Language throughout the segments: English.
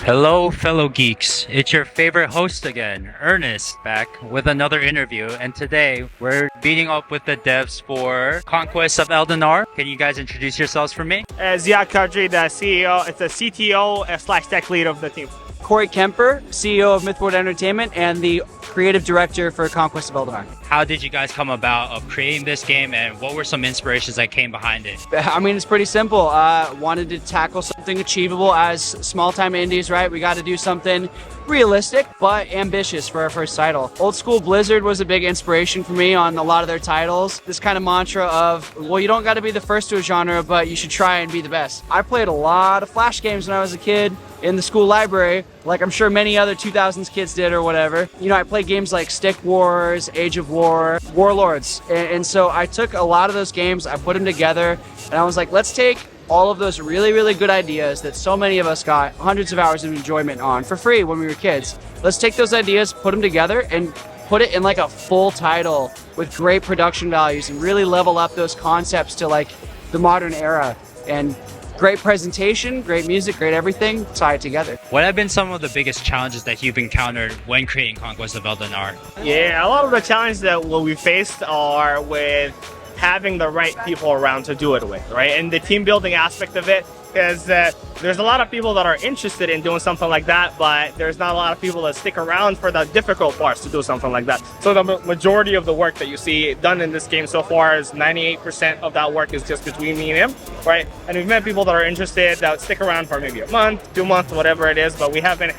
Hello, fellow geeks. It's your favorite host again, Ernest, back with another interview. And today we're meeting up with the devs for Conquest of Eldinar. Can you guys introduce yourselves for me? Ziad Kadri, the CEO, it's the CTO slash tech lead of the team. Corey Kemper, CEO of Mythboard Entertainment and the creative director for Conquest of Eldinar. How did you guys come about of creating this game, and what were some inspirations that came behind it? I mean, it's pretty simple. Wanted to tackle something achievable as small-time indies, right? We got to do something realistic but ambitious for our first title. Old school Blizzard was a big inspiration for me on a lot of their titles. This kind of mantra of, well, you don't got to be the first to a genre, but you should try and be the best. I played a lot of Flash games when I was a kid in the school library, like I'm sure many other 2000s kids did or whatever. You know, I played games like Stick Wars, Age of War, Warlords. And so I took a lot of those games, I put them together, and I was like, let's take all of those really, really good ideas that so many of us got hundreds of hours of enjoyment on for free when we were kids. Let's take those ideas, put them together, and put it in like a full title with great production values and really level up those concepts to like the modern era. And great presentation, great music, great everything, tie it together. What have been some of the biggest challenges that you've encountered when creating Conquest of Eldinar? Yeah, a lot of the challenges that we faced are with having the right people around to do it with, right? And the team building aspect of it, because there's a lot of people that are interested in doing something like that, but there's not a lot of people that stick around for the difficult parts to do something like that. So the majority of the work that you see done in this game so far is 98% of that work is just between me and him, right? And we've met people that are interested that stick around for maybe a month, 2 months, whatever it is, but we haven't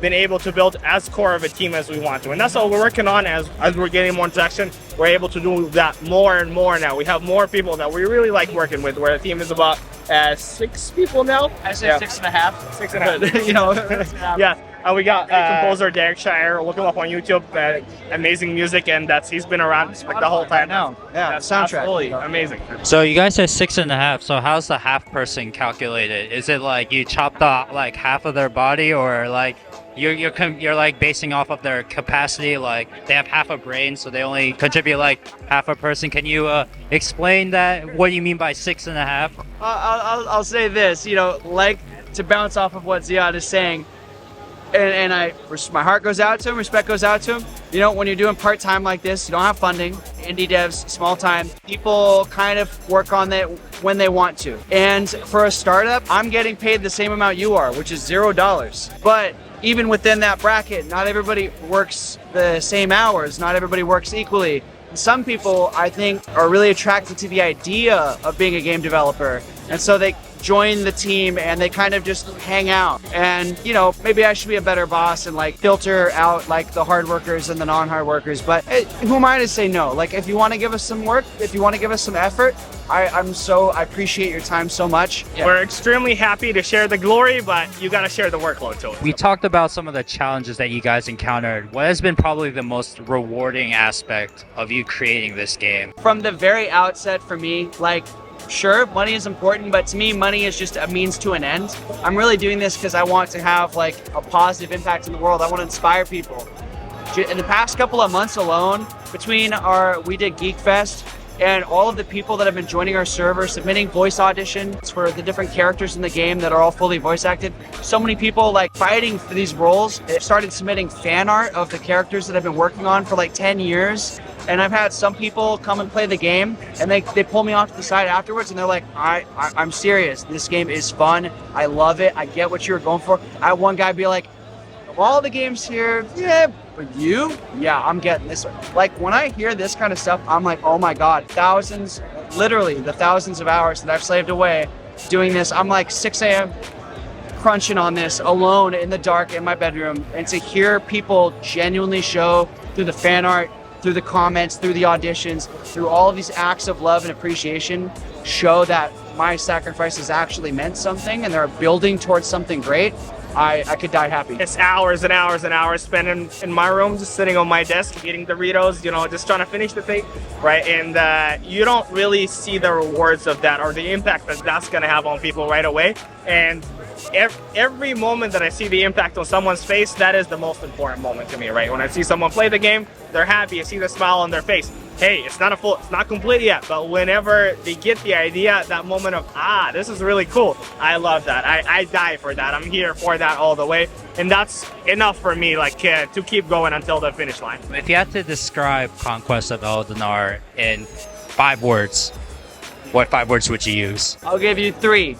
been able to build as core of a team as we want to. And that's what we're working on as we're getting more traction. We're able to do that more and more now. We have more people that we really like working with, where the team is about 6 people now. I say 6.5. 6.5. You know, yeah. And we got composer Derek Shire. Look him up on YouTube. Amazing music, and he's been around like the whole time now. Yeah, soundtrack. Absolutely amazing. So you guys said 6.5. So how's the half person calculated? Is it like you chopped off like half of their body, or like you're like basing off of their capacity? Like they have half a brain, so they only contribute like half a person. Can you explain that? What do you mean by 6.5? I'll say this. You know, like to bounce off of what Ziad is saying. And my heart goes out to him, respect goes out to him. You know, when you're doing part-time like this, you don't have funding. Indie devs, small time, people kind of work on that when they want to. And for a startup, I'm getting paid the same amount you are, which is $0. But even within that bracket, not everybody works the same hours. Not everybody works equally. Some people, I think, are really attracted to the idea of being a game developer. And so they join the team and they kind of just hang out. And, you know, maybe I should be a better boss and like filter out like the hard workers and the non-hard workers. But who am I to say no? Like, if you want to give us some work, if you want to give us some effort, I appreciate your time so much. Yeah. We're extremely happy to share the glory, but you got to share the workload too. We talked about some of the challenges that you guys encountered. What has been probably the most rewarding aspect of you creating this game? From the very outset for me, like, sure, money is important, but to me, money is just a means to an end. I'm really doing this because I want to have like a positive impact in the world. I want to inspire people. In the past couple of months alone, we did Geek Fest, and all of the people that have been joining our server, submitting voice auditions for the different characters in the game that are all fully voice acted. So many people like fighting for these roles. They started submitting fan art of the characters that I've been working on for like 10 years. And I've had some people come and play the game, and they pull me off to the side afterwards, and they're like, I'm serious. This game is fun. I love it. I get what you were going for. I had one guy be like, of all the games here, yeah, but you? Yeah, I'm getting this one. Like, when I hear this kind of stuff, I'm like, oh my God, literally the thousands of hours that I've slaved away doing this. I'm like 6 a.m. crunching on this alone in the dark in my bedroom, and to hear people genuinely show through the fan art, through the comments, through the auditions, through all of these acts of love and appreciation, show that my sacrifices actually meant something and they're building towards something great, I could die happy. It's hours and hours and hours spent in my room, just sitting on my desk, eating Doritos, you know, just trying to finish the thing, right? And you don't really see the rewards of that or the impact that that's going to have on people right away. And every moment that I see the impact on someone's face, that is the most important moment to me, right? When I see someone play the game, they're happy, I see the smile on their face. hey, it's not complete yet, but whenever they get the idea, that moment of, this is really cool. I love that. I die for that. I'm here for that all the way. And that's enough for me, like, to keep going until the finish line. If you had to describe Conquest of Eldinar in 5 words, what 5 words would you use? I'll give you 3.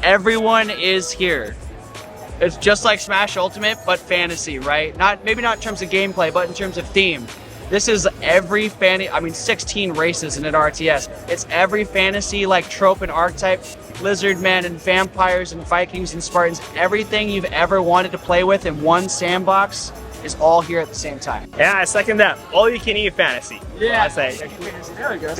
Everyone is here. It's just like Smash Ultimate, but fantasy, right? Maybe not in terms of gameplay, but in terms of theme. This is every 16 races in an RTS. It's every fantasy like trope and archetype, lizard men and vampires and Vikings and Spartans. Everything you've ever wanted to play with in one sandbox is all here at the same time. Yeah, I second that. All you can eat fantasy. Yeah, I say. There we go.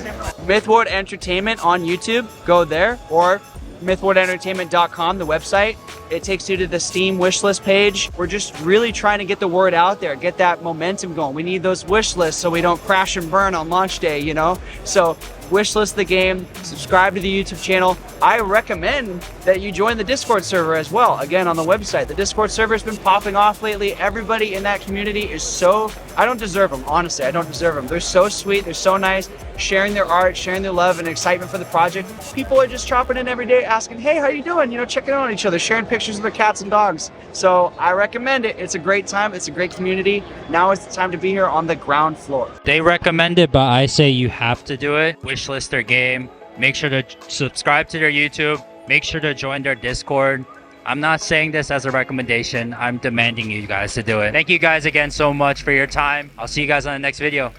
Mythward Entertainment on YouTube. Go there, or mythwardentertainment.com, the website. It takes you to the Steam wishlist page. We're just really trying to get the word out there, get that momentum going. We need those wish lists so we don't crash and burn on launch day, you know? So wishlist the game, subscribe to the YouTube channel. I recommend that you join the Discord server as well. Again, on the website, the Discord server has been popping off lately. Everybody in that community is so, I don't deserve them, honestly, I don't deserve them. They're so sweet, they're so nice, sharing their art, sharing their love and excitement for the project. People are just dropping in every day asking, hey, how you doing? You know, checking in on each other, sharing pictures of their cats and dogs. So I recommend it. It's a great time, it's a great community. Now is the time to be here on the ground floor. They recommend it, but I say you have to do it. Wishlist their game. Make sure to subscribe to their YouTube. Make sure to join their Discord. I'm not saying this as a recommendation. I'm demanding you guys to do it. Thank you guys again so much for your time. I'll see you guys on the next video.